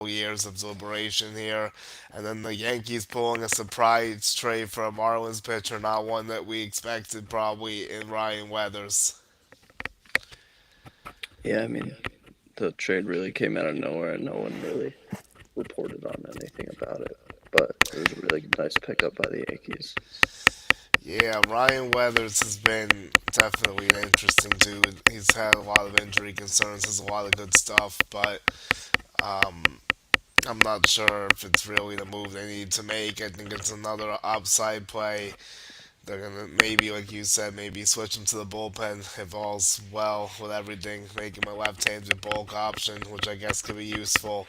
years of deliberation here, and then the Yankees pulling a surprise trade for a Marlins pitcher, not one that we expected probably in Ryan Weathers. Yeah, I mean, the trade really came out of nowhere and no one really reported on anything about it. But it was a really nice pickup by the Yankees. Yeah, Ryan Weathers has been definitely an interesting dude. He's had a lot of injury concerns, has a lot of good stuff, but um, I'm not sure if it's really the move they need to make. I think it's another upside play. They're gonna maybe, like you said, maybe switch him to the bullpen if all's well with everything. Make him a left-handed bulk option, which I guess could be useful.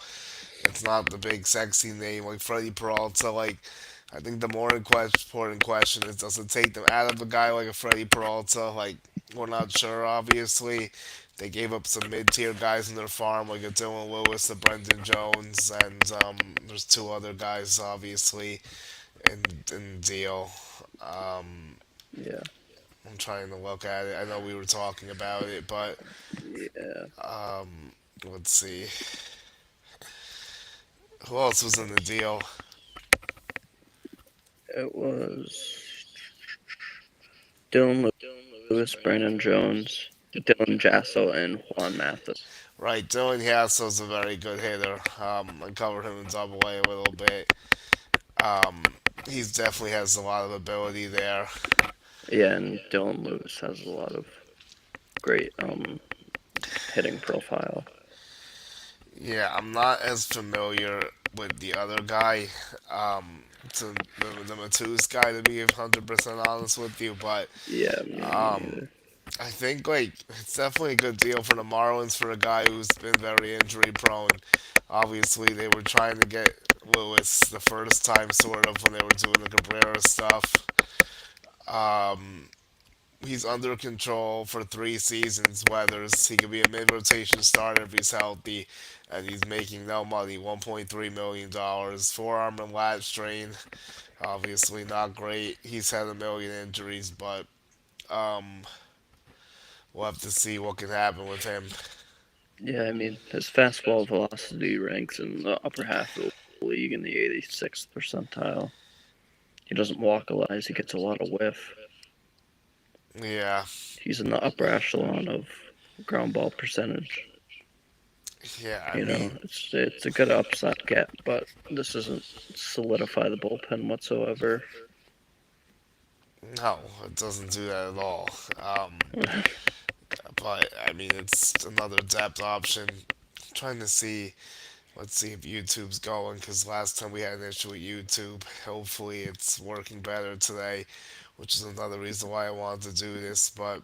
It's not the big sexy name like Freddie Peralta. Like I think the more important question is, does it take them out of a guy like a Freddie Peralta? Like we're not sure. Obviously, they gave up some mid-tier guys in their farm, like a Dylan Lewis, a Brendan Jones, and there's two other guys obviously in the deal. Um, Yeah, I'm trying to look at it. I know we were talking about it, but yeah. um, let's see. Who else was in the deal? It was Dylan Lewis, Brandon Jones, Dylan Jasso, and Juan Mathis. Right, Dylan Hassel's a very good hitter. I covered him in Double A a little bit. Um, he's definitely has a lot of ability there. Yeah, and Dylan Lewis has a lot of great hitting profile. Yeah, I'm not as familiar with the other guy, to the Matus guy, to be 100% honest with you, but Yeah, me um, neither. I think like it's definitely a good deal for the Marlins for a guy who's been very injury prone. Obviously, they were trying to get Lewis the first time, sort of, when they were doing the Cabrera stuff. Um, he's under control for 3 seasons. Weathers, he could be a mid-rotation starter if he's healthy, and he's making no money, $1.3 million. Forearm and lat strain, obviously not great. He's had a million injuries, but um, we'll have to see what can happen with him. Yeah, I mean, his fastball velocity ranks in the upper half of the league in the 86th percentile. He doesn't walk a lot, he gets a lot of whiff. Yeah, He's in the upper echelon of ground ball percentage. yeah. I You know, mean, it's a good upside get, but this doesn't solidify the bullpen whatsoever. no, it doesn't do that at all. But I mean, it's another depth option. Trying to see. Let's see if YouTube's going, because last time we had an issue with YouTube. Hopefully, it's working better today, which is another reason why I wanted to do this. But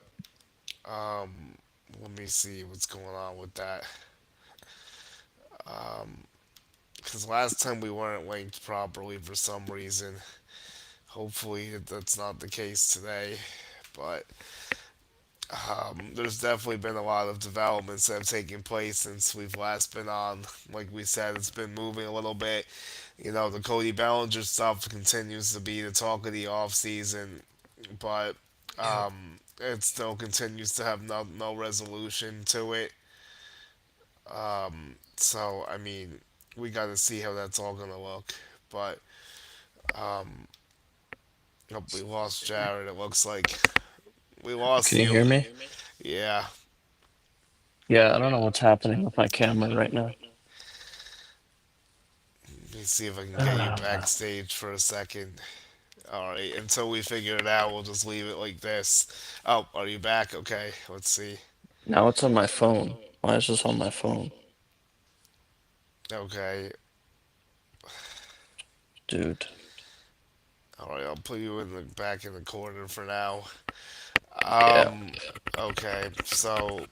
um, let me see what's going on with that. Because last time we weren't linked properly for some reason. Hopefully, that's not the case today. But there's definitely been a lot of developments that have taken place since we've last been on. Like we said, it's been moving a little bit. You know, the Cody Bellinger stuff continues to be the talk of the off season, but um, it still continues to have no resolution to it. So I mean, we got to see how that's all gonna look. But oh, we lost Jared. It looks like we lost Can you you. hear me? Yeah. Yeah, I don't know what's happening with my camera right now. Let me see if I can get you backstage for a second. All right. Until we figure it out, we'll just leave it like this. Oh, are you back? Okay. Let's see. Now it's on my phone. Why is this on my phone? Okay. Dude. All right. I'll put you in the back in the corner for now. Yeah. Um. Okay. So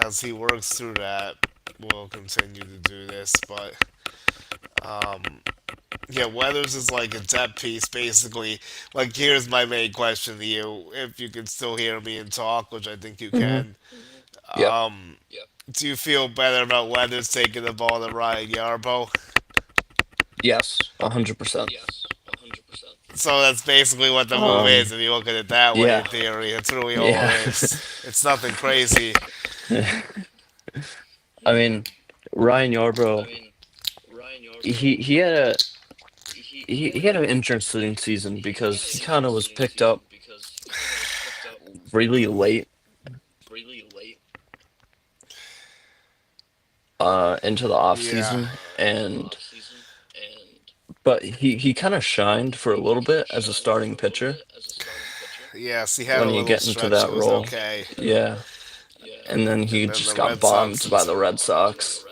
as he works through that, we'll continue to do this. But yeah, Weathers is like a depth piece, basically. Like, here's my main question to you: if you can still hear me and talk, which I think you Mm-hmm. can. Yep. Do you feel better about Weathers taking the ball than Ryan Yarbo? Yes. 100%. So that's basically what the move Um. is. If you look at it that way, in Yeah. theory, that's really all Yeah. it is. It's nothing crazy. I mean, Ryan Yarbrough he had a he had an interesting season because he kind of was picked up really late into the off Yeah. season, and but he kind of shined for a little bit as a starting pitcher Yes, he had a when you little get into stretch. It that was role. okay. Yeah, and then he And then just the got Red bombed by Sox. the Red Sox.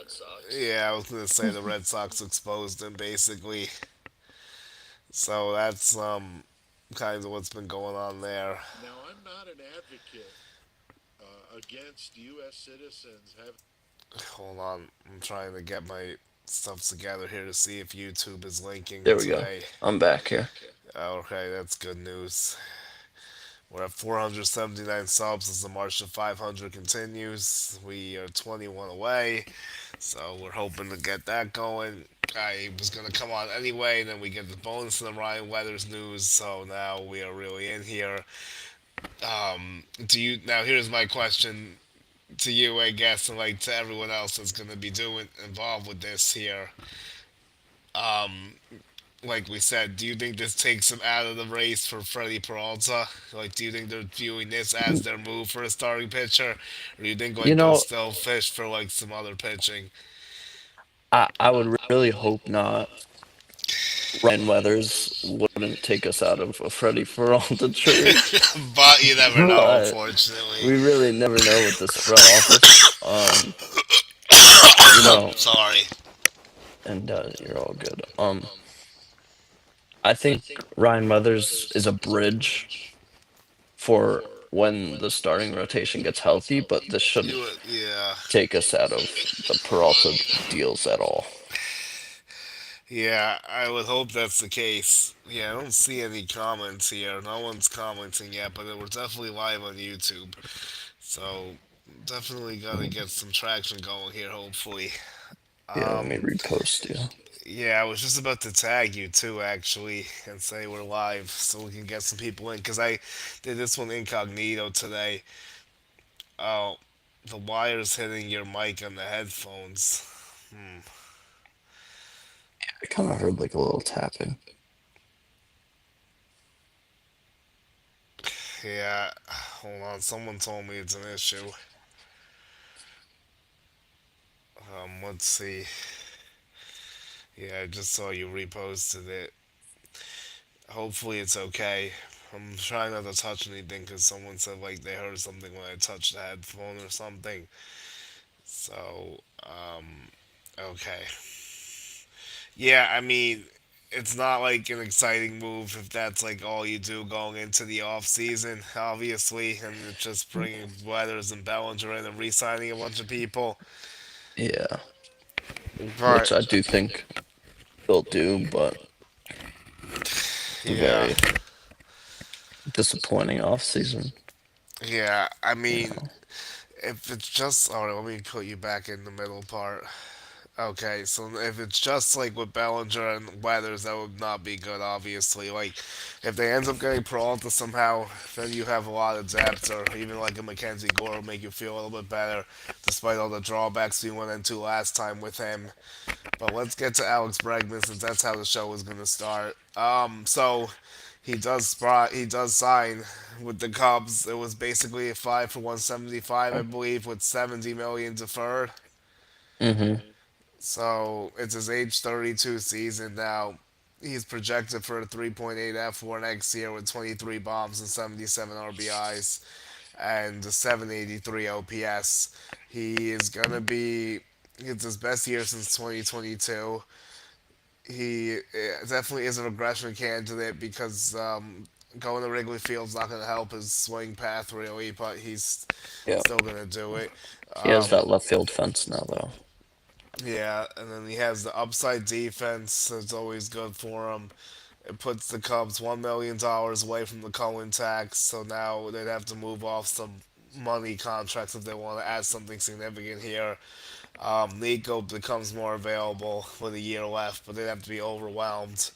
Yeah, I was gonna say the Red Sox exposed him basically. So that's kind of what's been going on there. Hold on, I'm trying to get my stuff together here to see if YouTube is linking There we go. today. I'm back here. Okay, that's good news. We're at 479 subs as the march to 500 continues. We are 21 away, so we're hoping to get that going. I was gonna come on anyway, then we get the bonus of the Ryan Weathers news, so now we are really in here. Do you now? Here's my question to you, I guess, and like to everyone else that's gonna be doing involved with this here. Like we said, do you think this takes him out of the race for Freddie Peralta? Like, do you think they're viewing this as their move for a starting pitcher, or do you think You like they'll know, still fish for like some other pitching? I would really hope not. Ryan Weathers wouldn't take us out of a Freddie Peralta trade, But you never know, but unfortunately. we really never know with this front office. You know, Sorry. and you're all good. I think Ryan Weathers is a bridge for when the starting rotation gets healthy, but this shouldn't Yeah. take us out of the Peralta deals at all. Yeah, I would hope that's the case. Yeah, I don't see any comments here. No one's commenting yet, but we're definitely live on YouTube. So, definitely gotta get some traction going here, hopefully. Yeah, let me repost you. Yeah, I was just about to tag you too, actually, and say we're live so we can get some people in. Because I did this one incognito today. Oh, the wire's hitting your mic on the headphones. I kind of heard like a little tapping. Yeah, hold on. Someone told me it's an issue. Let's see. Yeah, I just saw you reposted it. Hopefully it's okay. I'm trying not to touch anything because someone said like they heard something when I touched the headphone or something. So, okay. Yeah, I mean, it's not like an exciting move if that's like all you do going into the off season, obviously, and it's just bringing Weathers and Bellinger in and re-signing a bunch of people. Yeah, But which I do think they'll do, but yeah, very disappointing off season. yeah. I You mean, know. if it's just all right, let me put you back in the middle part. Okay, so if it's just like with Bellinger and Weathers, that would not be good, obviously. Like, if they end up getting Peralta somehow, then you have a lot of depth, or even like a Mackenzie Gore will make you feel a little bit better, despite all the drawbacks we went into last time with him. But let's get to Alex Bregman since that's how the show is going to start. So he does sign with the Cubs. It was basically a 5 for 175, I believe, with 70 million deferred. Mm-hmm. So it's his age 32 season now. He's projected for a 3.8 F4 next year with 23 bombs and 77 RBIs and a 783 OPS. He is gonna be it's his best year since 2022. He definitely is a regression candidate because going to Wrigley Field's not going to help his swing path really, but he's Yeah, still going to do it. he has that left field fence now, though. Yeah, and then he has the upside defense. It's always good for him. It puts the Cubs $1 million away from the Cohen tax, so now they'd have to move off some money contracts if they want to add something significant here. Nico becomes more available with a year left, but they'd have to be overwhelmed.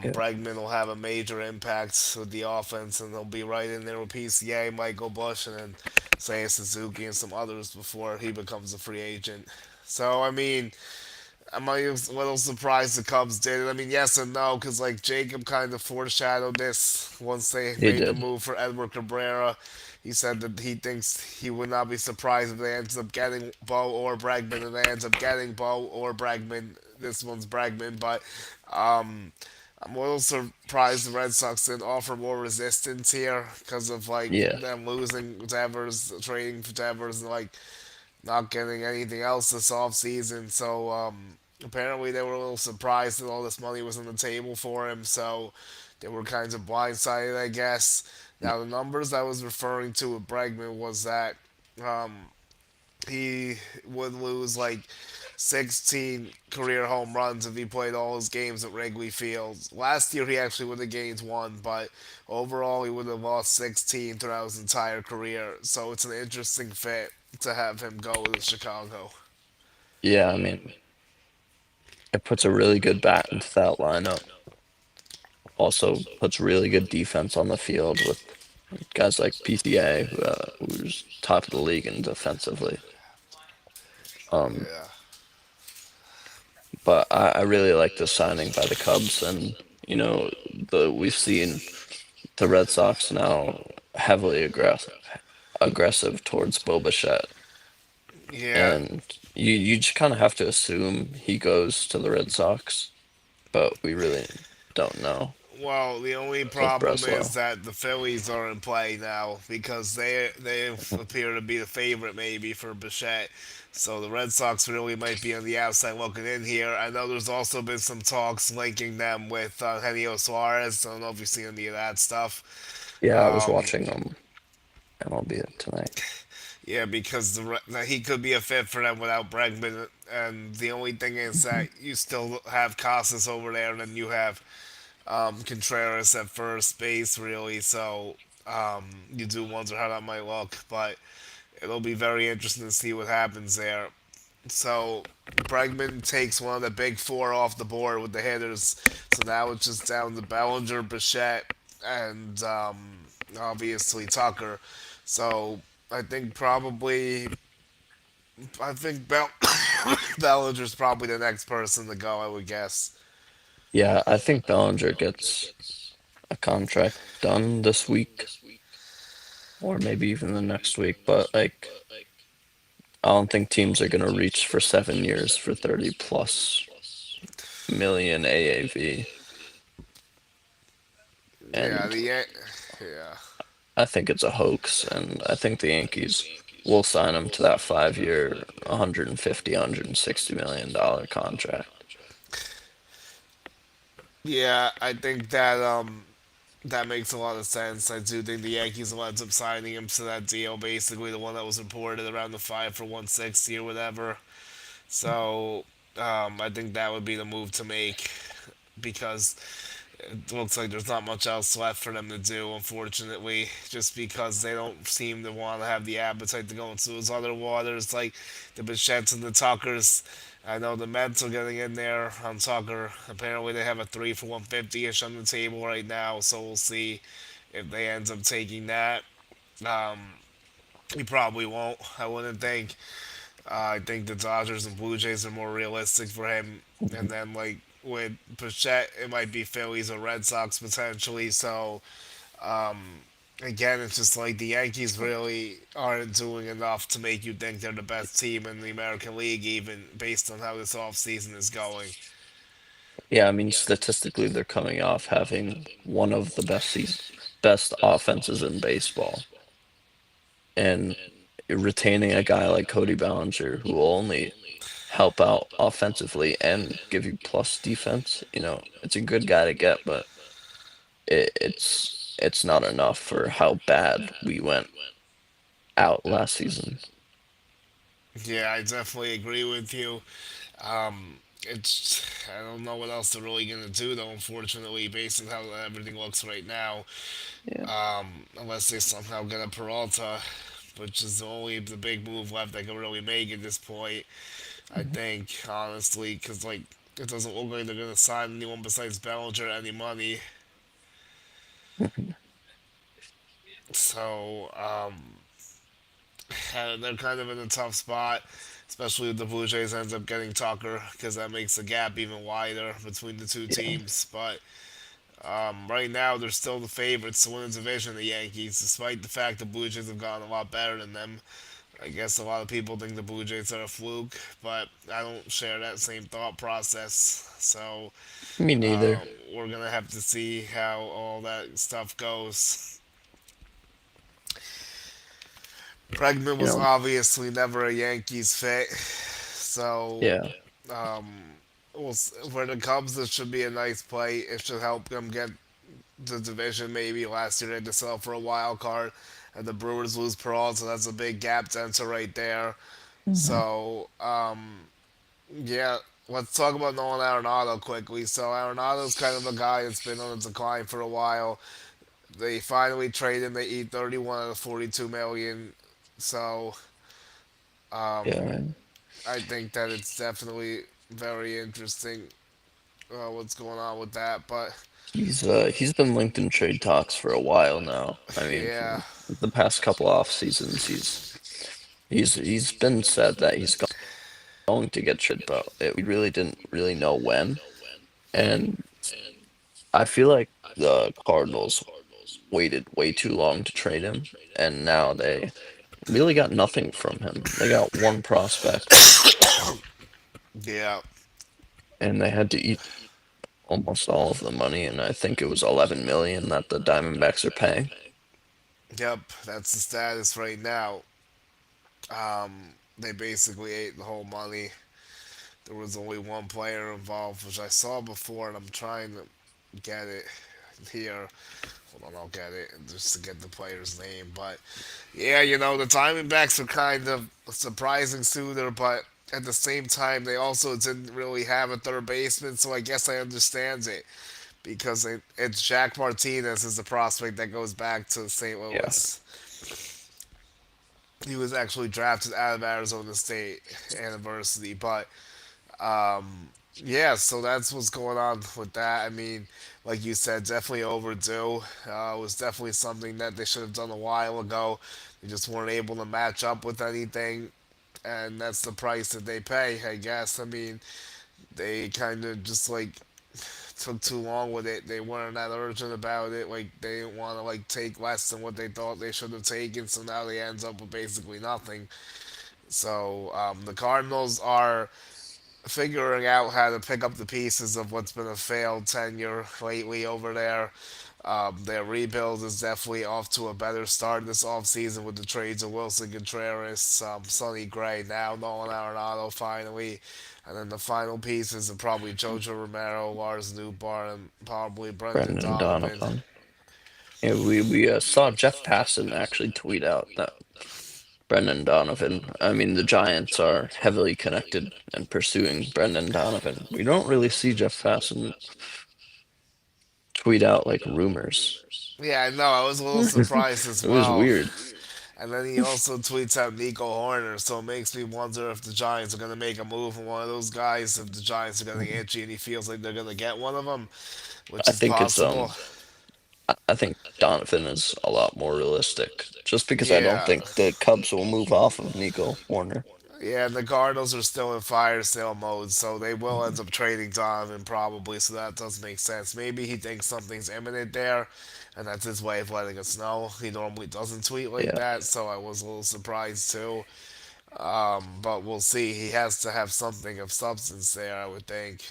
Yeah, Bregman will have a major impact with the offense, and they'll be right in there with PCA, Michael Bush, and then Seiya Suzuki and some others before he becomes a free agent. So, I mean, am I a little surprised the Cubs did it? I mean, yes and no, because like Jacob kind of foreshadowed this once they He made the did. move for Edward Cabrera. He said that he thinks he would not be surprised if they ends up getting Bo or Bregman, and they ends up getting Bo or Bregman. This one's Bregman, but um, I'm a little surprised the Red Sox didn't offer more resistance here because of like Yeah. them losing Devers, trading for Devers, and like not getting anything else this offseason. So apparently they were a little surprised that all this money was on the table for him. So they were kind of blindsided, I guess. Now the numbers I was referring to with Bregman was that he would lose like 16 career home runs if he played all his games at Wrigley Field. Last year he actually would have gained one, but overall he would have lost 16 throughout his entire career. So it's an interesting fit to have him go to Chicago. Yeah, I mean, it puts a really good bat into that lineup. Also puts really good defense on the field with guys like PCA, who's top of the league in defensively. Um, Yeah. but I really like the signing by the Cubs, and the we've seen the Red Sox now heavily aggressive towards Bo Bichette, Yeah. and you just kind of have to assume he goes to the Red Sox, but we really don't know Well, the only with problem is Breslow. that the Phillies are in play now because they appear to be the favorite maybe for Bichette. So the Red Sox really might be on the outside looking in here. I know there's also been some talks linking them with Henio Suarez. I don't know if you've seen any of that stuff. Yeah, I was Um, watching MLB tonight. yeah, because that he could be a fit for them without Bregman. And the only thing is that you still have Casas over there, and then you have Contreras at first base, really. So you do wonder how that might look, but it'll be very interesting to see what happens there. So Bregman takes one of the big four off the board with the hitters. So now it's just down to Bellinger, Bichette, and obviously Tucker. So I think probably I think Bellinger's probably the next person to go. I would guess. Yeah, I think Bellinger gets a contract done this week or maybe even the next week, but like I don't think teams are gonna reach for 7 years for 30 plus million AAV. Yeah, And yeah. I think it's a hoax, and I think the Yankees will sign him to that 5 year, 150, $160 million contract. Yeah, I think that that makes a lot of sense. I do think the Yankees will end up signing him to that deal, basically the one that was reported around the 5 for 160 or whatever. So I think that would be the move to make because it looks like there's not much else left for them to do, unfortunately, just because they don't seem to want to have the appetite to go into those other waters like the Bichettes and the Tuckers. I know the Mets are getting in there on Tucker. Apparently, they have a 3 for 150 ish on the table right now, so we'll see if they end up taking that. Um, he probably won't, I wouldn't think. I think the Dodgers and Blue Jays are more realistic for him. And then, like, with Bichette, it might be Phillies or Red Sox potentially. So, again, it's just like the Yankees really aren't doing enough to make you think they're the best team in the American League, even based on how this offseason is going. Yeah, I mean, statistically, they're coming off having one of the best offenses in baseball, and retaining a guy like Cody Bellinger who will only help out offensively and give you plus defense. It's a good guy to get, but it's not enough for how bad we went out last season. Yeah, I definitely agree with you. It's I don't know what else they're really gonna do though. Unfortunately, based on how everything looks right now, Yeah. unless they somehow get a Peralta, which is only the big move left they can really make at this point. I think honestly, because like it doesn't look like they're gonna sign anyone besides Bellinger any money. So they're kind of in a tough spot. especially if the Blue Jays ends up getting Tucker, because that makes the gap even wider between the two Yeah. teams. But right now, they're still the favorites to win the division, the Yankees, despite the fact the Blue Jays have gotten a lot better than them. I guess a lot of people think the Blue Jays are a fluke, but I don't share that same thought process. So Me neither. we're gonna have to see how all that stuff goes. Bregman You was know, obviously never a Yankees fit, so yeah. for the Cubs, this should be a nice play. It should help them get the division. Maybe last year they had to sell for a wild card, and the Brewers lose Peralta, so that's a big gap to enter right there. Hmm. So yeah, let's talk about Nolan Arenado quickly. So Arenado's kind of a guy that's been on a decline for a while. They finally trade him. They eat 31 out of 42 million. So Yeah, man. I think that it's definitely very interesting what's going on with that. But He's been linked in trade talks for a while now. I mean, yeah, for the past couple off seasons, he's been said that he's going to get traded, but we really didn't really know when. And I feel like the Cardinals waited way too long to trade him, and now they really got nothing from him. They got one prospect, yeah, and they had to eat almost all of the money, and I think it was 11 million that the Diamondbacks are paying. yep. That's the status right now. They basically ate the whole money. There was only one player involved, which I saw before, and I'm trying to get it here. Hold on, I'll get it just to get the player's name. But yeah, the Diamondbacks are kind of a surprising suitor, but at the same time, they also didn't really have a third baseman, so I guess I understand it because it's Jack Martinez is the prospect that goes back to St. Yeah. Louis. He was actually drafted out of Arizona State University, but yeah, so that's what's going on with that. I mean, like you said, definitely overdue. It was definitely something that they should have done a while ago. They just weren't able to match up with anything, and that's the price that they pay, I guess. I mean, they kind of just like took too long with it. They weren't that urgent about it. Like they didn't want to like take less than what they thought they should have taken. So now they ends up with basically nothing. So the Cardinals are figuring out how to pick up the pieces of what's been a failed tenure lately over there. Their rebuild is definitely off to a better start this offseason with the trades of Wilson Contreras, Sonny Gray, now Nolan Arenado finally. And then the final pieces are probably Jojo Romero, Lars Newbar, and probably Brendan Brendan Donovan. Donovan. Yeah, we saw Jeff Passan actually tweet out that Brendan Donovan. I mean, the Giants are heavily connected and pursuing Brendan Donovan. We don't really see Jeff Passan tweet out like rumors. Yeah, I know. I was a little surprised as It was well. weird. And then he also tweets out Nico Horner, so it makes me wonder if the Giants are going to make a move on one of those guys, if the Giants are getting Mhm. itchy and he feels like they're going to get one of them, which I is think it's possible. I think Donovan is a lot more realistic. Just because I don't Yeah. think the Cubs will move off of Nico Warner. Yeah, and the Cardinals are still in fire sale mode, so they will end Mhm. up trading Donovan probably, so that does make sense. Maybe he thinks something's imminent there, and that's his way of letting us know. He normally doesn't tweet like Yeah. that, so I was a little surprised too. But we'll see. He has to have something of substance there, I would think.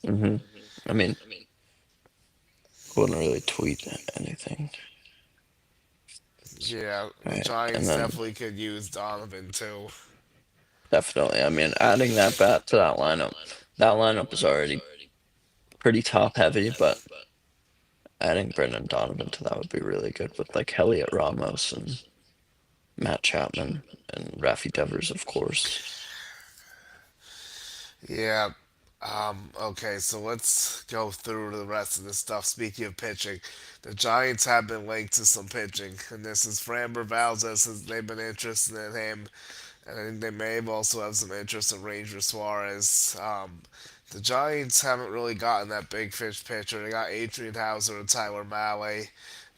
Hmm. I mean, wouldn't really tweet anything. Yeah, the Right. And Giants then definitely could use Donovan too. definitely, I mean, adding that bat to that lineup is already pretty top heavy, but adding Brendan Donovan to that would be really good with like Elliot Ramos and Matt Chapman and Rafi Devers, of course. Yeah. Okay, so let's go through the rest of this stuff. Speaking of pitching, the Giants have been linked to some pitching, and this is Framber Valdez. They've been interested in him, and I think they may have also have some interest in Ranger Suarez. The Giants haven't really gotten that big fish pitcher. They got Adrian Hauser and Tyler Mahle.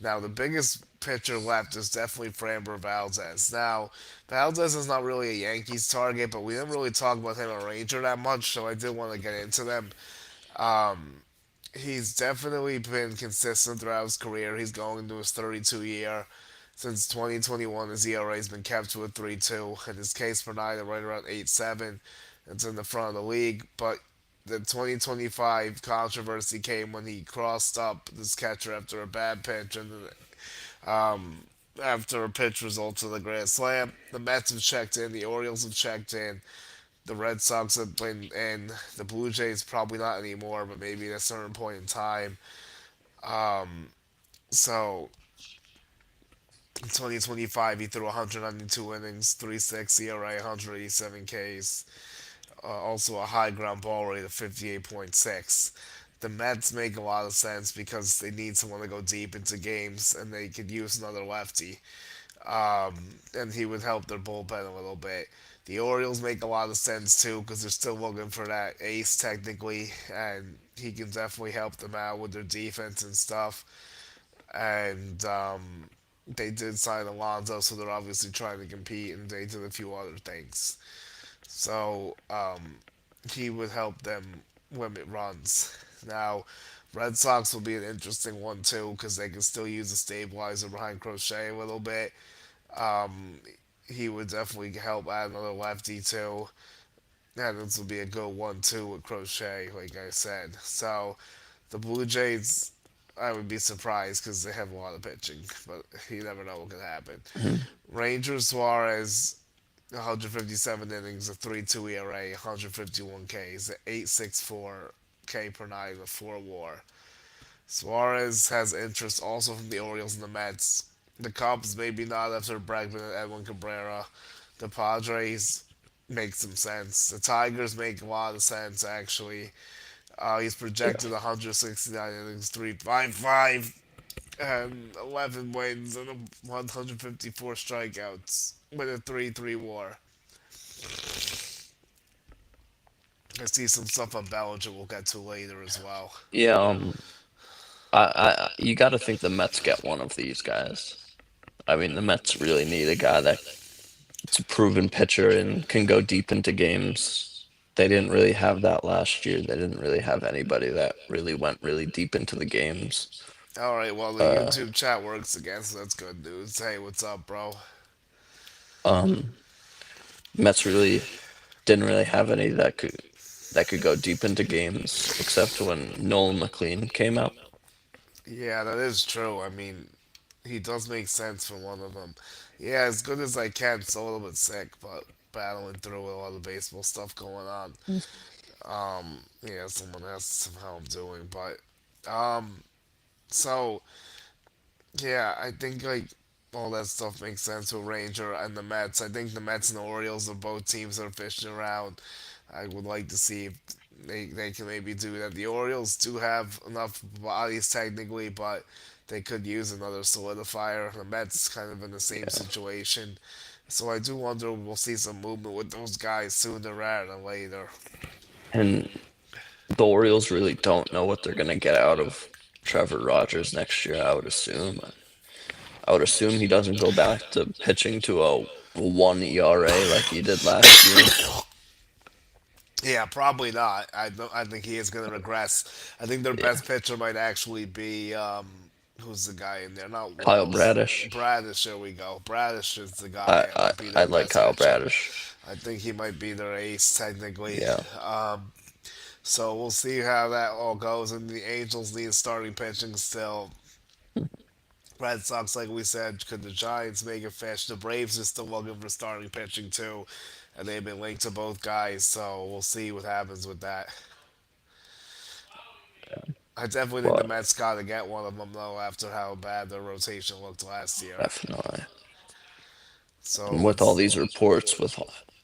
Now, the biggest pitcher left is definitely Framber Valdez. Now, Valdez is not really a Yankees target, but we didn't really talk about him or Ranger that much, so I did want to get into them. He's definitely been consistent throughout his career. He's going into his 32 year. Since 2021, his ERA has been kept to a 3.2, and his case per nine right around 8.7. It's in the front of the league, but the 2025 controversy came when he crossed up this catcher after a bad pitch, and after a pitch results in the grand slam. The Mets have checked in, the Orioles have checked in, the Red Sox have been in, the Blue Jays probably not anymore, but maybe at a certain point in time. So in 2025, he threw 192 innings, 3.6 ERA, 187 Ks, also a high ground ball rate of 58.6. The Mets make a lot of sense because they need someone to go deep into games, and they could use another lefty, and he would help their bullpen a little bit. The Orioles make a lot of sense too because they're still looking for that ace technically, and he can definitely help them out with their defense and stuff. And they did sign Alonso, so they're obviously trying to compete, and they did a few other things. So he would help them limit runs. Now, Red Sox will be an interesting one too because they can still use a stabilizer behind Crochet a little bit. He would definitely help add another lefty too. And this will be a good one too with Crochet, like I said. So the Blue Jays, I would be surprised because they have a lot of pitching, but you never know what could happen. Mhm. Rangers Suarez, 157 innings, a 3.2 ERA, 151 Ks, 8.64 K per nine, a 4 WAR. Suarez has interest also from the Orioles and the Mets. The Cubs maybe not after Bregman and Edwin Cabrera. The Padres make some sense. The Tigers make a lot of sense actually. He's Yeah. projected 169 innings, 3.55, and 11 wins and 154 strikeouts with a 3.3 WAR. I see some stuff on Bellinger we'll get to later as well. Yeah, you got to think the Mets get one of these guys. I mean, the Mets really need a guy that's a proven pitcher and can go deep into games. They didn't really have that last year. They didn't really have anybody that really went really deep into the games. All right, well the Uh, YouTube chat works again, so that's good news. Hey, what's up, bro? um, Mets really didn't really have any that could go deep into games except when Nolan McLean came out. Yeah, that is true. I mean, he does make sense for one of them. Yeah, as good as I can. Still a little bit sick, but battling through with a lot of baseball stuff going on. Yeah, someone asked how I'm doing, but so yeah, I think like all that stuff makes sense with Ranger and the Mets. I think the Mets and the Orioles are both teams that are fishing around. I would like to see if they can maybe do that. The Orioles do have enough bodies technically, but they could use another solidifier. The Mets kind of in the same Yeah. situation. So I do wonder if we'll see some movement with those guys sooner rather than later. And the Orioles really don't know what they're going to get out of Trevor Rogers next year, I would assume. I would assume he doesn't go back to pitching to a 1 ERA like he did last year. Yeah, probably not. I don't. I think he is going to regress. I think their Yeah. best pitcher might actually be who's the guy in there? Not Kyle Wells. Bradish. Bradish. There we go. Bradish is the guy. It might be I their like best Kyle pitcher. Bradish. I think he might be their ace technically. Yeah. So we'll see how that all goes. And the Angels need starting pitching still. Red Sox, like we said, could the Giants make it fish? The Braves are still looking for starting pitching too, and they've been linked to both guys. So we'll see what happens with that. I definitely think the But Mets got to get one of them though after how bad their rotation looked last year. definitely. So And with all let's these reports, with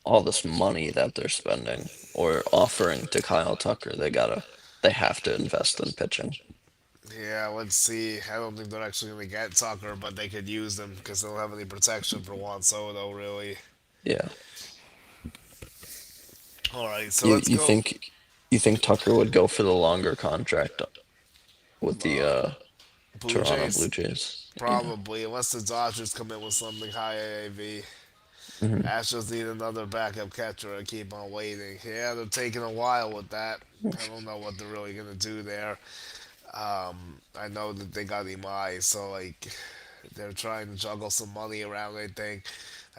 all this money that they're spending or offering to Kyle Tucker, they have to invest in pitching. yeah, let's see. I don't think they're actually gonna get Tucker, but they could use them because they don't have any protection for Juan Soto really. Yeah. All right, so You let's you go. think you think Tucker would go for the longer contract with the Uh, Blue Toronto Blue Jays, Jays. Yeah. probably, unless the Dodgers come in with something high AAV. Hmm. Astros need another backup catcher. I keep on waiting. Yeah, they're taking a while with that. I don't know what they're really gonna do there. I know that they got Imai, so like they're trying to juggle some money around. I think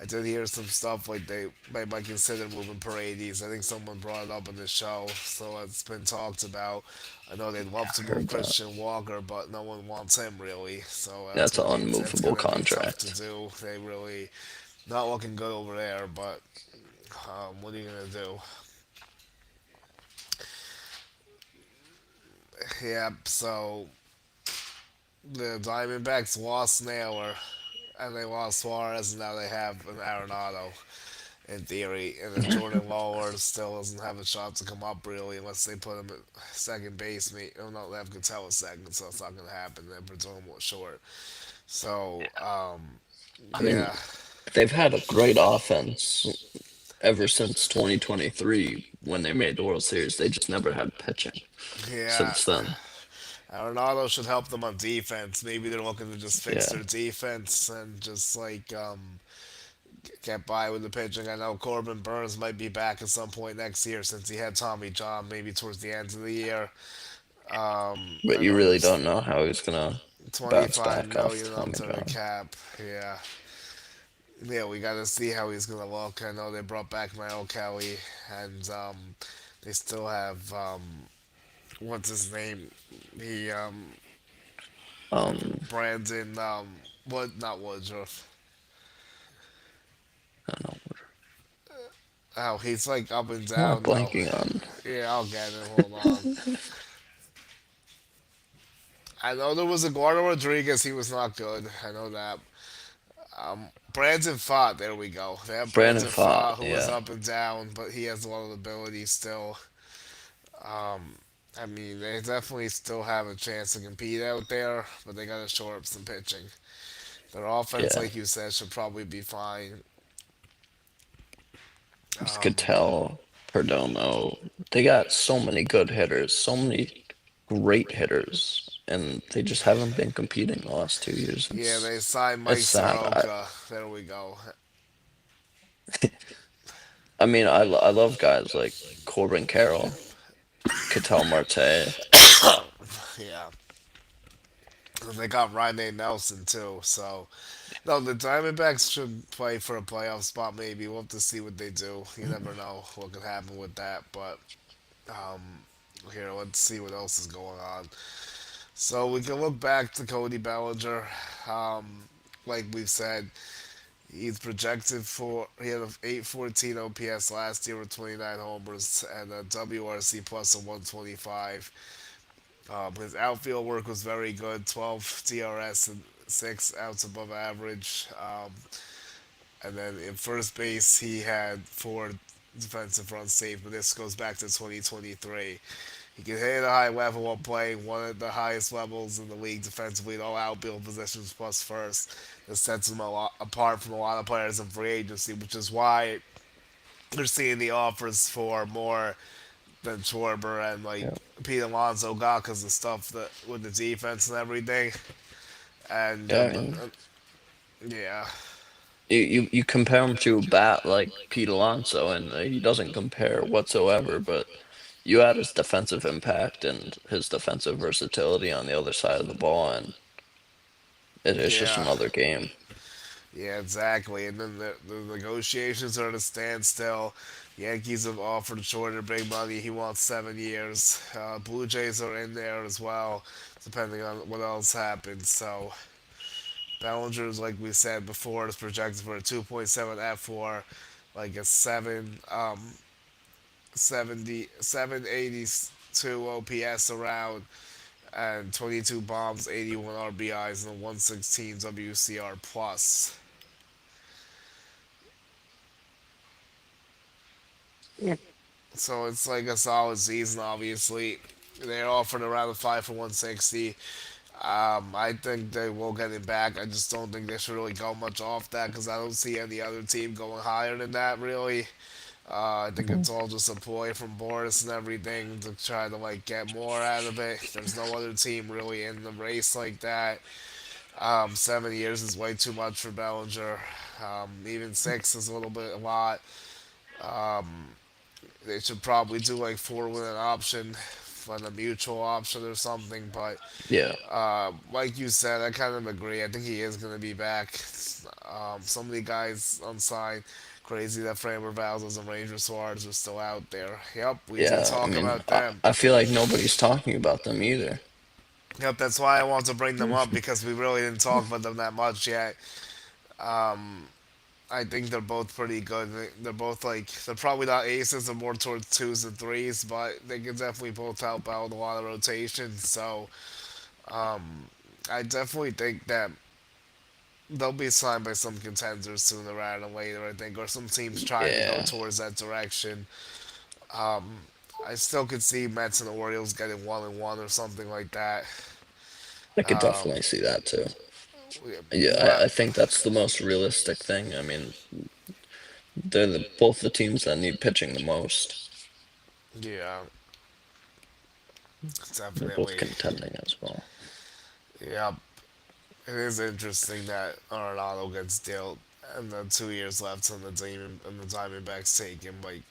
I did hear some stuff like they might consider moving Paredes. I think someone brought it up in the show, so it's been talked about. I know they'd love to I move heard that. Christian Walker, but no one wants him really. So That's an it's unmovable gonna be tough to contract. do. They really not looking good over there, but what are you gonna do? Yep. So the Diamondbacks lost Naylor and they lost Suarez, and now they have an Arenado in theory, and then Jordan Lawler still doesn't have a shot to come up really unless they put him at second base. Oh no, they have Gatell at second, so it's not gonna happen. They're Brazilian short. So I mean, yeah, they've had a great offense ever since 2023 when they made the World Series. They just never had pitching yeah. since then. Arenado should help them on defense. Maybe they're looking to just fix Yeah. their defense and just like get by with the pitching. I know Corbin Burns might be back at some point next year since he had Tommy John maybe towards the end of the year. But I you know really there's don't know how he's gonna bounce 25 back off million Tommy under the John. cap. Yeah. Yeah, we got to see how he's going to look. I know they brought back Merrill Kelly, and they still have, what's his name? He, Um, Brandon, not Woodruff. I don't know. Oh, he's like up and I'm not down though. blanking on. Yeah, I'll get it. Hold on. I know there was Eduardo Rodriguez. He was not good. I know that. Brandon Fott. There we go. They have Brandon Brandon Pfaadt. Fott, who was Yeah. up and down, but he has a lot of ability still. I mean, they definitely still have a chance to compete out there, but they got to shore up some pitching. Their offense, Yeah. like you said, should probably be fine. It's Cattell, Perdomo. They got so many good hitters, so many great hitters, and they just haven't been competing the last 2 years. Yeah, they signed It's Mike sad. Soroka. There we go. I mean, I love guys like Corbin Carroll, Cattell Marte. Yeah. And they got Ryan Nelson too. So no, the Diamondbacks should play for a playoff spot. Maybe we'll have to see what they do. You never know what could happen with that. But here, let's see what else is going on. So we can look back to Cody Bellinger. Like we've said, he's projected for he had an 814 OPS last year with 29 homers and a WRC plus of 125. His outfield work was very good, 12 DRS and 6 outs above average. And then in first base, he had 4 defensive runs saved, but this goes back to 2023. He can hit at a high level while playing one of the highest levels in the league defensively at all outfield positions plus first. This sets him apart from a lot of players in free agency, which is why they're seeing the offers for more than Schwarber and like Yeah, Pete Alonso got because of stuff that with the defense and everything. And yeah. I mean, yeah, you compare him to a bat like Pete Alonso, and he doesn't compare whatsoever. But you add his defensive impact and his defensive versatility on the other side of the ball, and it's just yeah, another game. yeah, exactly. And then the negotiations are at a standstill. Yankees have offered Shorter big money. He wants 7 years. Blue Jays are in there as well, depending on what else happens. So Bellinger's, like we said before, is projected for a 2.7 F4, like a 782 OPS around, and 22 bombs, 81 RBIs, and a 116 WCR plus. Yeah. So it's like a solid season. Obviously, they're offered around a 5 for 160. I think they will get him back. I just don't think they should really go much off that because I don't see any other team going higher than that really. I think Mhm. it's all just a ploy from Boris and everything to try to like get more out of it. There's no other team really in the race like that. 7 years is way too much for Bellinger. Even six is a little bit a lot. They should probably do like four with an option, on a mutual option or something. But Yeah, like you said, I kind of agree. I think he is going to be back. Some of the guys unsigned, crazy that Framber Valdez and Ranger Suarez are still out there. Yep, we did yeah. I talk mean, about them. I feel like nobody's talking about them either. Yep, that's why I want to bring them up because we really didn't talk about them that much yet. I think they're both pretty good. They're both like they're probably not aces, they're more towards twos and threes, but they can definitely both help out with a lot of rotation. So I definitely think that they'll be signed by some contenders sooner rather than later. I think, or some teams trying to go Yeah, towards that direction. I still could see Mets and the Orioles getting 1-1 or something like that. I could definitely see that too. Yeah, But I think that's the most realistic thing. I mean, they're both the teams that need pitching the most. yeah, They're both definitely. contending as well. Yeah, it is interesting that Arenado gets dealt and the 2 years left on the team and the Diamondbacks take him. Like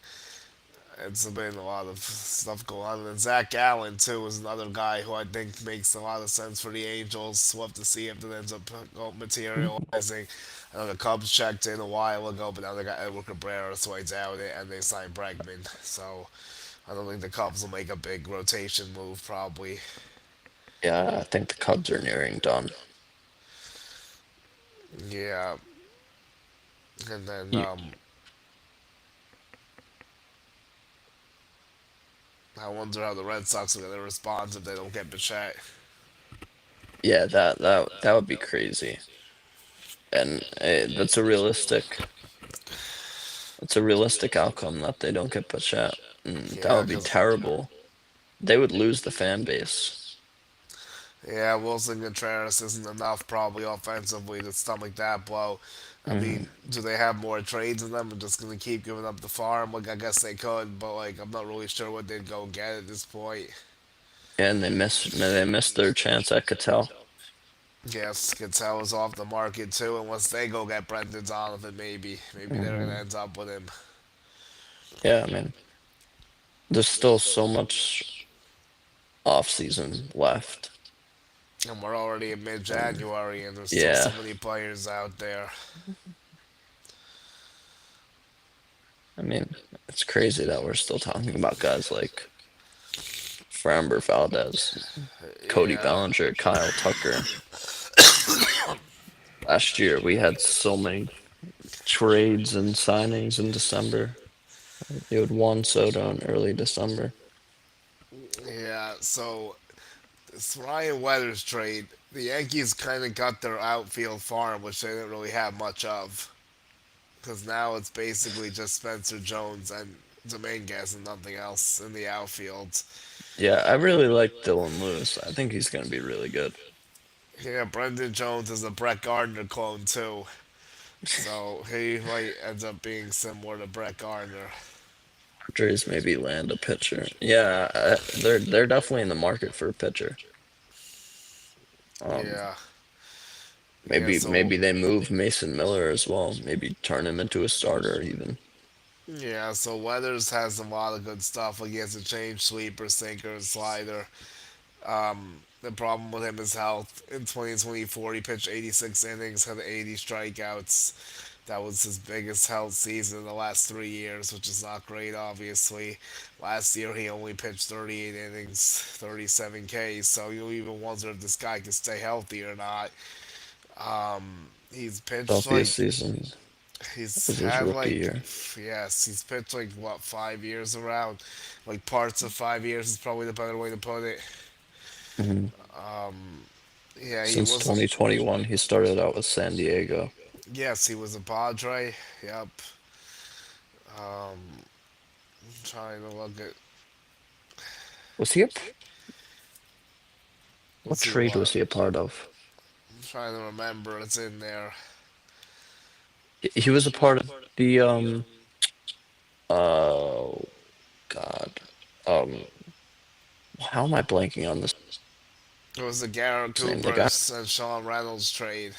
it's been a lot of stuff going on. And Zach Allen too is another guy who I think makes a lot of sense for the Angels. We'll have to see if it ends up materializing. I know the Cubs checked in a while ago, but now they got Edward Cabrera, so I doubt it. And they signed Bregman, so I don't think the Cubs will make a big rotation move. Probably, Yeah, I think the Cubs are nearing done. yeah. And then You, I wonder how the Red Sox are going to respond if they don't get Bichette. yeah, that would be crazy. And that's a realistic outcome that they don't get Bichette. That Yeah, would be because terrible. They would lose the fan base. yeah, Wilson Contreras isn't enough probably offensively to stomach that blow. I Hmm. mean, do they have more trades in them? I'm just gonna keep giving up the farm. Like I guess they could, but like I'm not really sure what they'd go get at this point. And they missed their chance at Cattell. Yes, Cattell is off the market too. Unless they go get Brendan Donovan, maybe they're gonna Hmm. end up with him. Yeah, I mean, there's still so much off season left. And we're already in And mid-January, and there's still so yeah, many players out there. I mean, it's crazy that we're still talking about guys like Framber Valdez, Cody Yeah, Bellinger, Kyle Tucker. Last year we had so many trades and signings in December. You had Juan Soto in early December. yeah. So this Ryan Weathers trade, the Yankees kind of got their outfield farm, which they didn't really have much of, because now it's basically just Spencer Jones and Dominguez and nothing else in the outfield. Yeah, I really like Dylan Lewis. I think he's going to be really good. Yeah, Brendan Jones is a Brett Gardner clone too, so he might end up being similar to Brett Gardner. Padres maybe land a pitcher. Yeah, they're definitely in the market for a pitcher. Um, Yeah, yeah. maybe they move Mason Miller as well. Maybe turn him into a starter even. So Weathers has a lot of good stuff. Like he has a change sweeper, sinker, and slider. The problem with him is health. In 2024, he pitched 86 innings, had 80 strikeouts. That was his biggest health season in the last 3 years, which is not great, obviously. Last year, he only pitched 38 innings, 37 Ks, so you even wonder if this guy can stay healthy or not. He's pitched Philadelphia like, season he's was his had rookie like, year. yes, he's pitched like, what, 5 years around? Like parts of 5 years is probably the better way to put it. Hmm. Yeah, he Since wasn't. 2021, he started out with San Diego. Yes, he was a Padre. Yep. I'm trying to look at. Was he a What Let's see trade was what. he a part of? I'm trying to remember. It's in there. He was a part of the Oh God. Um, how am I blanking on this It was the Garrett name? The guy Coopers and Sean Reynolds trade.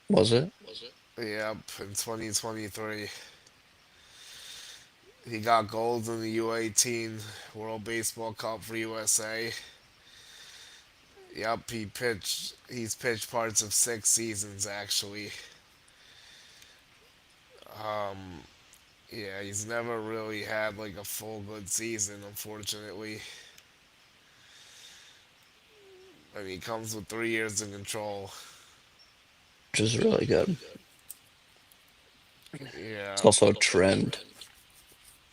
was it? Yep, in 2023. He got gold in the U18 World Baseball Cup for USA. Yep, he's pitched parts of 6 seasons actually. Yeah, he's never really had like a full good season, unfortunately. And he comes with 3 years in control. Which is really good. It's Yeah, also a trend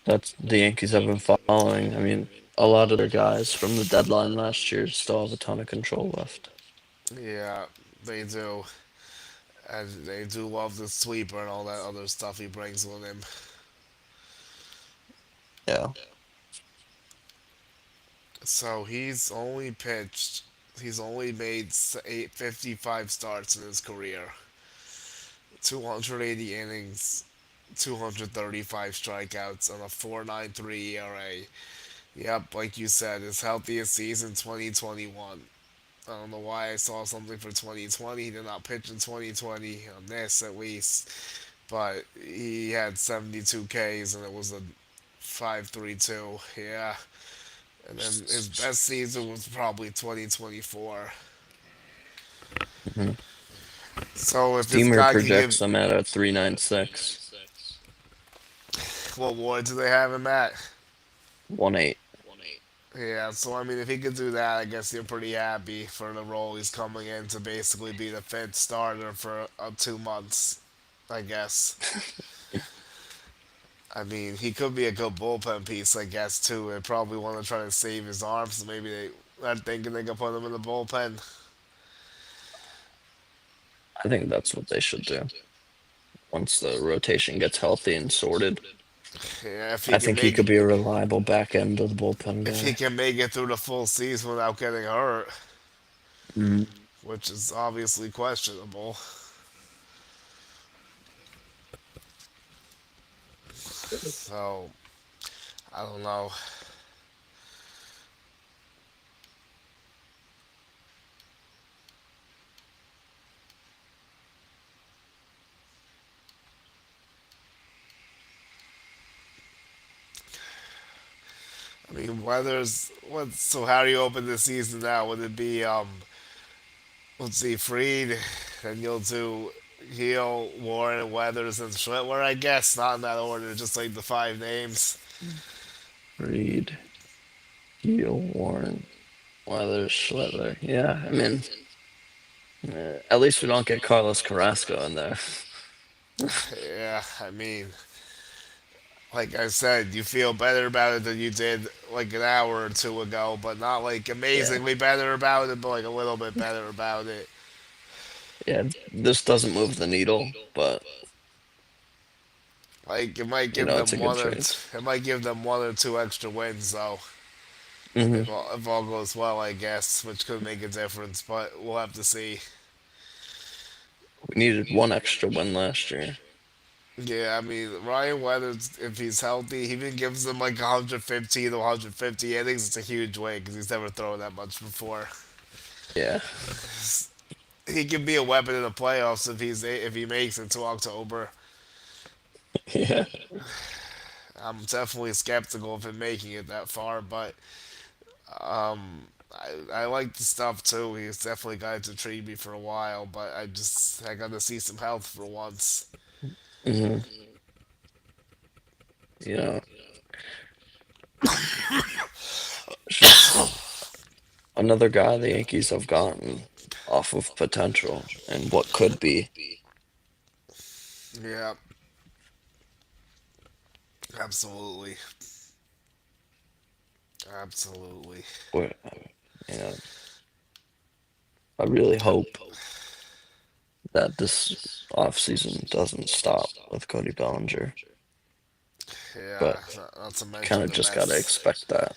that the Yankees have been following. I mean, a lot of their guys from the deadline last year still have a ton of control left. yeah, they do. And they do love the sweeper and all that other stuff he brings with him. Yeah, So he's only made 55 starts in his career, 280 innings, 235 strikeouts, and a 4.93 ERA. Yep, like you said, his healthiest season 2021. I don't know why I saw something for 2020. He did not pitch in 2020 on this at least, but he had 72 Ks and it was a 5.32. Yeah, and then his best season was probably 2024. hmm So if this Steamer guy can projects give, them at a 396, what war do they have him at? 1.8. Yeah, so I mean, if he could do that, I guess you're pretty happy for the role he's coming in to basically be the fifth starter for 2 months, I guess. I mean, he could be a good bullpen piece, I guess, too. They probably want to try to save his arm, so maybe they are thinking they can put him in the bullpen. I think that's what they should do once the rotation gets healthy and sorted. Yeah, I think he could be a reliable back end of the bullpen if he guy. can make it through the full season without getting hurt, Mhm. which is obviously questionable. So I don't know. I mean, Weathers. What? So how do you open the season now? Would it be let's see, Freed, and you'll do Heel, Warren, Weathers, and Schlittler, I guess. Not in that order, just like the five names. Reed, Heel, Warren, Weathers, Schlittler. Yeah, I mean, at least we don't get Carlos Carrasco in there. Yeah, I mean, like I said, you feel better about it than you did like an hour or two ago, but not like Yeah, amazingly better about it, but like a little bit better about it. yeah. This doesn't move the needle, but Like it might you give know, it's a them good trade. it might give them 1 or 2 extra wins though, hmm if all goes well, I guess, which could make a difference, but we'll have to see. We needed one extra win last year. Yeah, I mean Ryan Weathers, if he's healthy, he even gives them like 150 to 150 innings. It's a huge win because he's never thrown that much before. Yeah, He can be a weapon in the playoffs if he makes it to October. yeah. I'm definitely skeptical of him making it that far, but I like the stuff too. He's definitely got to treat me for a while, but I got to see some health for once. hmm You know, it's just another guy the Yankees have gotten off of potential and what could be. Yeah, absolutely, absolutely. Where, you know, I really hope that this offseason doesn't stop with Cody Bellinger, Yeah, but not to kind mention of the just gotta mess. expect that.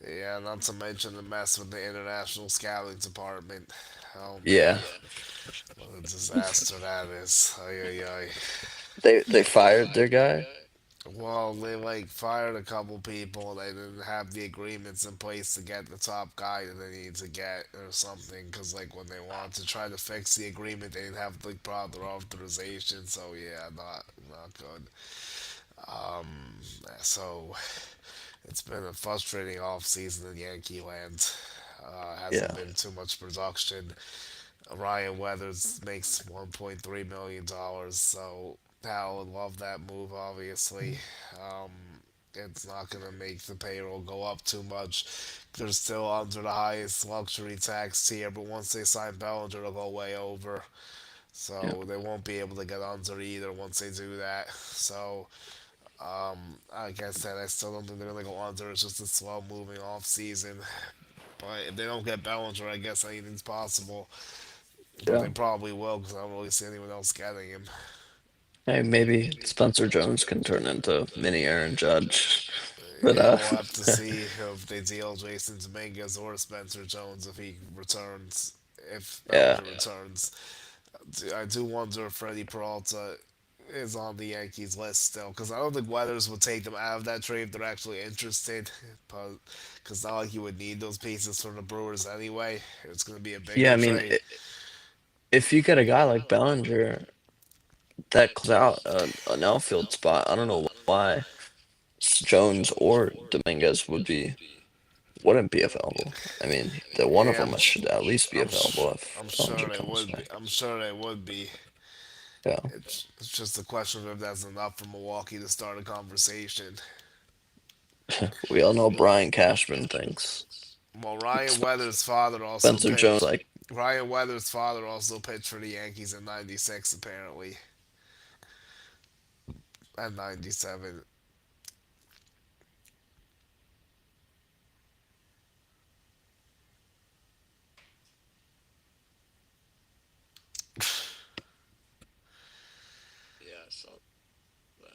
Yeah, not to mention the mess with the international scouting department. Oh man, Yeah, what a disaster that is. Ay, ay, ay. They fired their guy. Well, they like fired a couple people. They didn't have the agreements in place to get the top guy that they need to get or something. Because like when they wanted to try to fix the agreement, they didn't have like proper authorization. So yeah, not good. So it's been a frustrating off season in Yankee land. Hasn't Yeah, been too much production. Ryan Weathers makes $1.3 million, so Hal would love that move. Obviously, um, it's not going to make the payroll go up too much. They're still under the highest luxury tax tier, but once they sign Bellinger, it'll go way over. yeah, So they won't be able to get under either once they do that. So like I said, I still don't think they're gonna go under. It's just a slow moving off season. But if they don't get Bellinger, I guess anything's possible. But yeah. they probably will because I don't really see anyone else getting him. Hey, maybe Spencer Jones can turn into mini Aaron Judge. But Yeah, we'll have to see if they deal Jason Dominguez or Spencer Jones if he returns, if yeah, Bellinger returns. I do wonder if Freddie Peralta is on the Yankees list still because I don't think Weathers would take them out of that trade if they're actually interested. But because not like you would need those pieces from the Brewers anyway. It's going to be a yeah. bigger I mean, trade. if you get a guy like Bellinger that closes out an outfield spot, I don't know why Jones or Dominguez wouldn't be available. I mean, the one of Yeah, them should at least be I'm, sh- available if I'm Bellinger sure they comes would be. back. I'm sure they would be. Yeah, It's just a question of if that's enough for Milwaukee to start a conversation. we all know Brian Cashman thinks Well, Ryan Weathers' father also Spencer Jones pitched. like, Ryan Weathers' father also pitched for the Yankees in '96, apparently, and '97.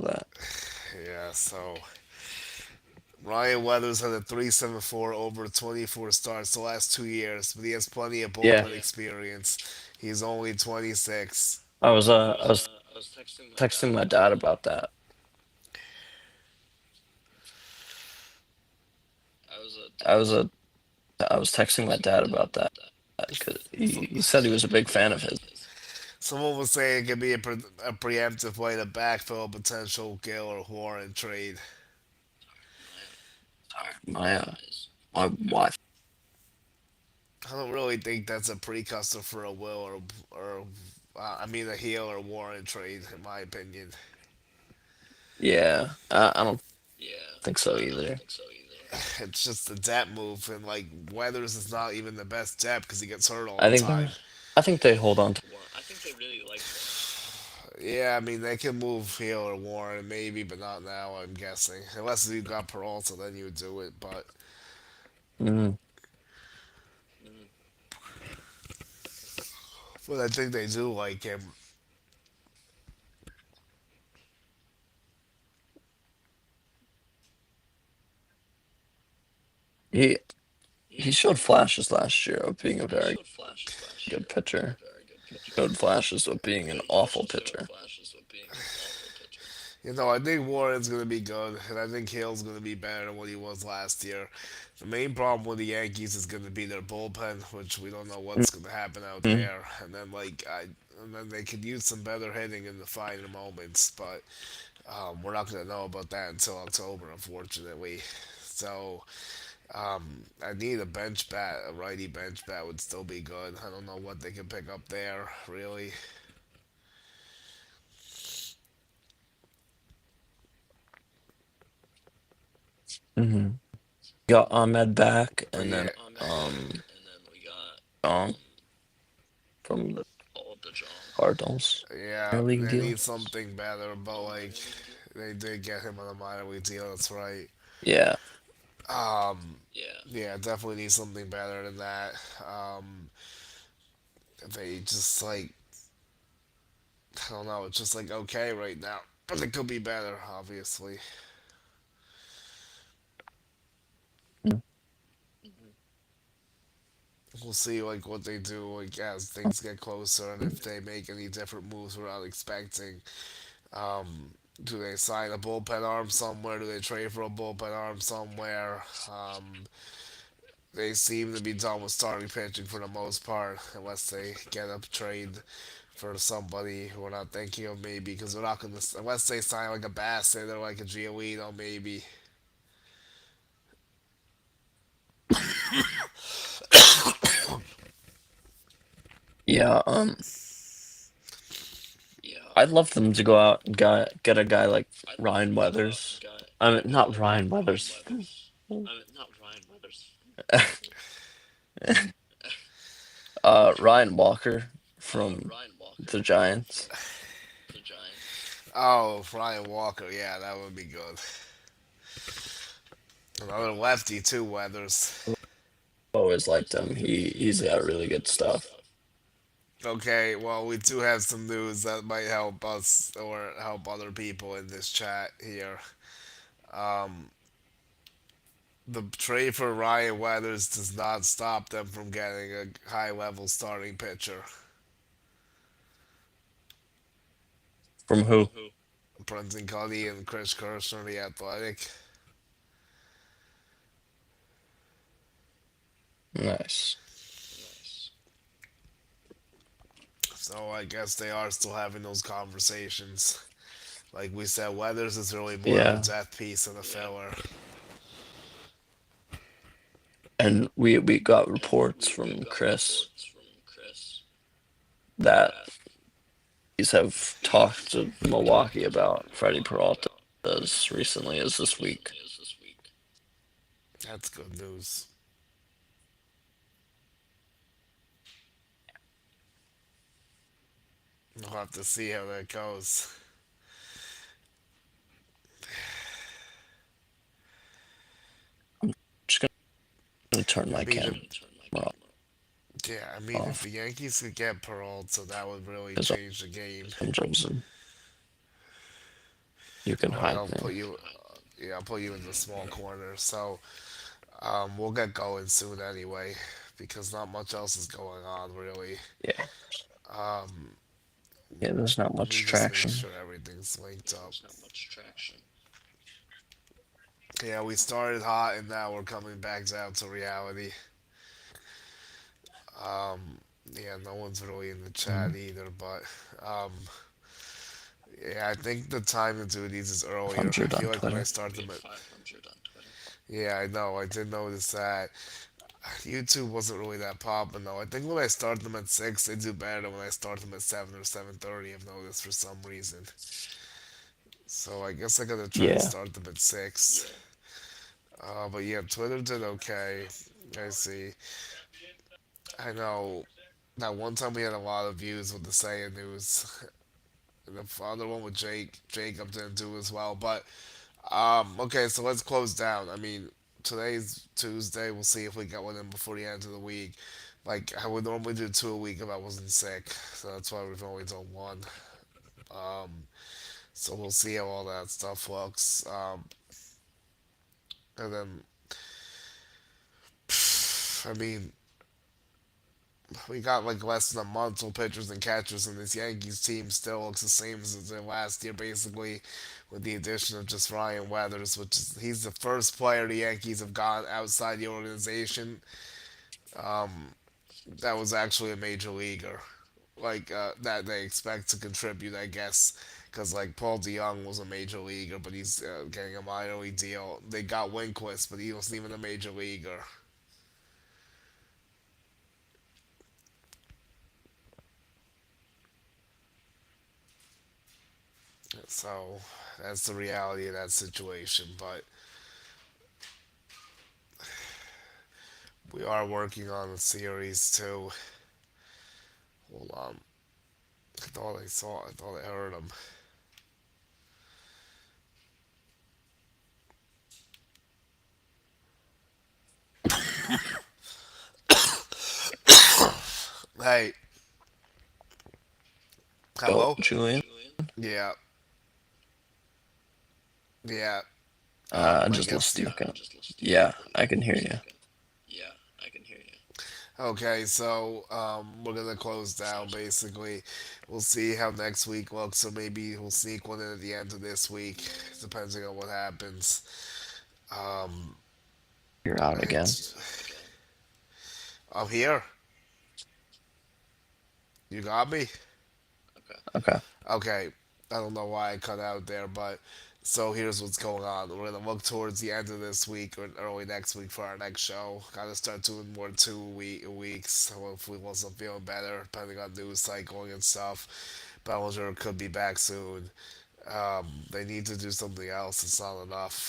that. Yeah, so Ryan Weathers had a 3.74 over 24 starts the last 2 years, but he has plenty of Yeah, bullpen experience. He's only 26. I was texting my dad about that. I was I was texting my dad about that because he said he was a big fan of his. Someone was saying it could be a preemptive way to backfill a potential Gil or Warren trade. Sorry, my wife. I don't really think that's a precursor for a Will or I mean a Heel or Warren trade, in my opinion. Yeah, I don't think so either. It's just a depth move, and like Weathers is not even the best depth because he gets hurt all I the think time. I think they hold on to. Yeah, I mean they can move Heel or Warren maybe, but not now. I'm guessing unless you got Peralta, then you would do it. Mm, But I think they do like him. he he showed flashes last year of being a very good pitcher. Showed flashes of being an awful pitcher. I think Warren's going to be good, and I think Hill's going to be better than what he was last year. The main problem with the Yankees is going to be their bullpen, which we don't know what's going to happen out Mm, there. And then they could use some better hitting in the finer moments, but we're not going to know about that until October, unfortunately. So I need a bench bat. A righty bench bat would still be good. I don't know what they can pick up there, really. mhm. Got Ahmed back, But and then yeah, um, um, from the Cardinals yeah, minor league they deal. need something better. But like, they did get him on a minor league deal. That's right. Yeah. Yeah, definitely need something better than that. Um, they just like I don't know. It's just like okay right now, but it could be better. Obviously, Mm. we'll see like what they do like as things get closer and if they make any different moves we're not expecting. Do they sign a bullpen arm somewhere? Do they trade for a bullpen arm somewhere? They seem to be done with starting pitching for the most part, unless they get a trade for somebody who we're not thinking of, maybe because we're not going to, unless they sign like a Bassett or like a Giolito, maybe. Yeah, I'd love them to go out and get a guy like Ryan Weathers. I mean, not Ryan Weathers. Ryan Walker from the Giants. Oh, Ryan Walker, yeah, that would be good. Another lefty too, Weathers. Always liked him. He's got really good stuff. Okay, well, we do have some news that might help us or help other people in this chat here. The trade for Ryan Weathers does not stop them from getting a high level starting pitcher. From who? Brenton Cuddy and Chris Kirschner, the Athletic. Nice. So I guess they are still having those conversations. Like we said, Weathers is really more of a Yeah. death piece than a filler. And we got reports from Chris that these have talked to Milwaukee about Freddie Peralta as recently as this week. That's good news. We'll have to see how that goes. Just gonna turn I my mean, camera yeah, I mean, if off the Yankees could get Peralta, that would really because change the game. I'm Joseph. You can All right, hide I'll me. put you. Yeah, I'll put you in the small corner. So, we'll get going soon anyway, because not much else is going on really. Yeah. Yeah, there's not Let me much just make traction. sure everything's linked up. Yeah, we started hot and now we're coming back down to reality. Yeah, no one's really in the chat Mhm. either, but um, yeah, I think the time to do these is earlier. I 500 feel on like when I Twitter. start them at, yeah, I know, I did notice that. YouTube wasn't really that popping though. I think when I start them at 6, they do better than when I start them at 7 or 7:30. I've noticed for some reason. So I guess I gotta try to Yeah. start them at 6. But yeah, Twitter did okay. I see. I know that one time we had a lot of views with the Saiyan news. The other one with Jacob didn't do as well. But okay, so let's close down. I mean, today's Tuesday. We'll see if we get one in before the end of the week. Like I would normally do two a week if I wasn't sick, so that's why we've only done one. So we'll see how all that stuff looks. And then, I mean, we got like less than a month till pitchers and catchers, and this Yankees team still looks the same as it did last year, basically, with the addition of just Ryan Weathers, which is he's the first player the Yankees have gotten outside the organization that was actually a major leaguer, like that they expect to contribute, I guess. Because like Paul DeYoung was a major leaguer, but he's getting a minor league deal. They got Winquist, but he wasn't even a major leaguer. So that's the reality of that situation. But we are working on a series too. Hold on. I thought I saw. I thought I heard him. Hey, Go, hello. Julian. Yeah, yeah. I I just guess lost you. you. Okay. Yeah, I can hear you. Okay, so we're gonna close down basically. We'll see how next week looks, or maybe we'll sneak one in at the end of this week, depending on what happens. Um, You're out again. it's I'm here. You got me. Okay. Okay, I don't know why I cut out there, but so here's what's going on. We're gonna look towards the end of this week or early next week for our next show. Gotta start doing more 2 weeks. Hopefully, once I'm feeling better, depending on news cycling and stuff. Bellinger could be back soon. They need to do something else. It's not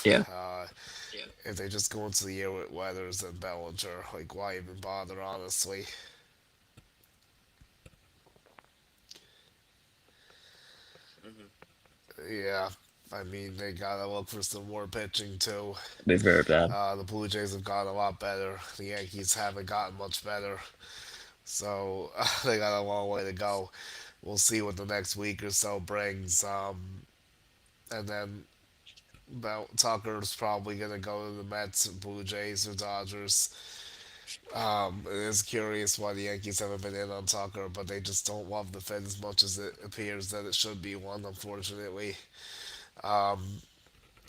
Yeah. enough. If they just go into the year with Weathers and Bellinger, like why even bother? Honestly, yeah. I mean, they gotta look for some more pitching too. Be very bad. The Blue Jays have gotten a lot better. The Yankees haven't gotten much better. So they got a long way to go. We'll see what the next week or so brings. And then Tucker's probably going to go to the Mets, Blue Jays, or Dodgers. It is curious why the Yankees haven't been in on Tucker, but they just don't love the fit as much as it appears that it should be one, unfortunately.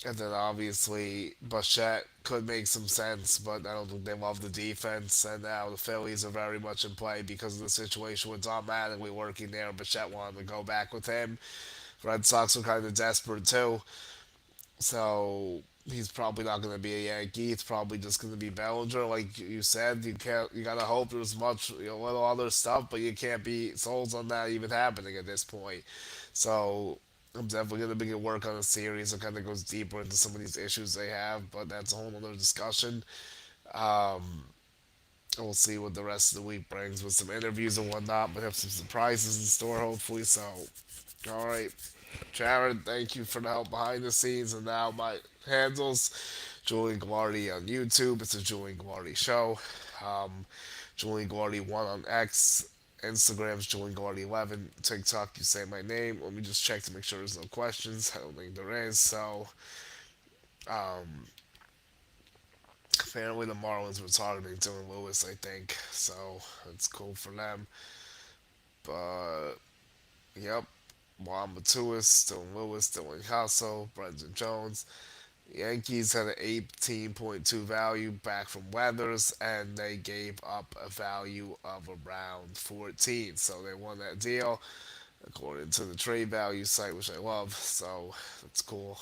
And then obviously Bichette could make some sense, but I don't think they love the defense. And now the Phillies are very much in play because of the situation with Don Mattingly working there. Bichette wanted to go back with him. Red Sox were kind of desperate too, so he's probably not going to be a Yankee. It's probably just going to be Bellinger, like you said. You can't. You gotta hope there's much, little other stuff, but you can't be sold on that even happening at this point. So I'm definitely going to begin work on a series that kind of goes deeper into some of these issues they have, but that's a whole other discussion. And we'll see what the rest of the week brings with some interviews and whatnot, but have some surprises in store, hopefully. So, all right, Jared, thank you for the help behind the scenes. And now my handles, Julian Guardi on YouTube. It's a Julian Guardi show. Um, Julian Guardi 1 on X. Instagram's Julian Guardi 11. TikTok, you say my name. Let me just check to make sure there's no questions. I don't think there is. So, apparently the Marlins were targeting Dylan Lewis, I think. So, that's cool for them. But, yep. Juan Matuis, Dylan Lewis, Dylan Casso, Brendan Jones. Yankees had an 18.2 value back from Weathers, and they gave up a value of around 14. So they won that deal according to the trade value site, which I love. So that's cool.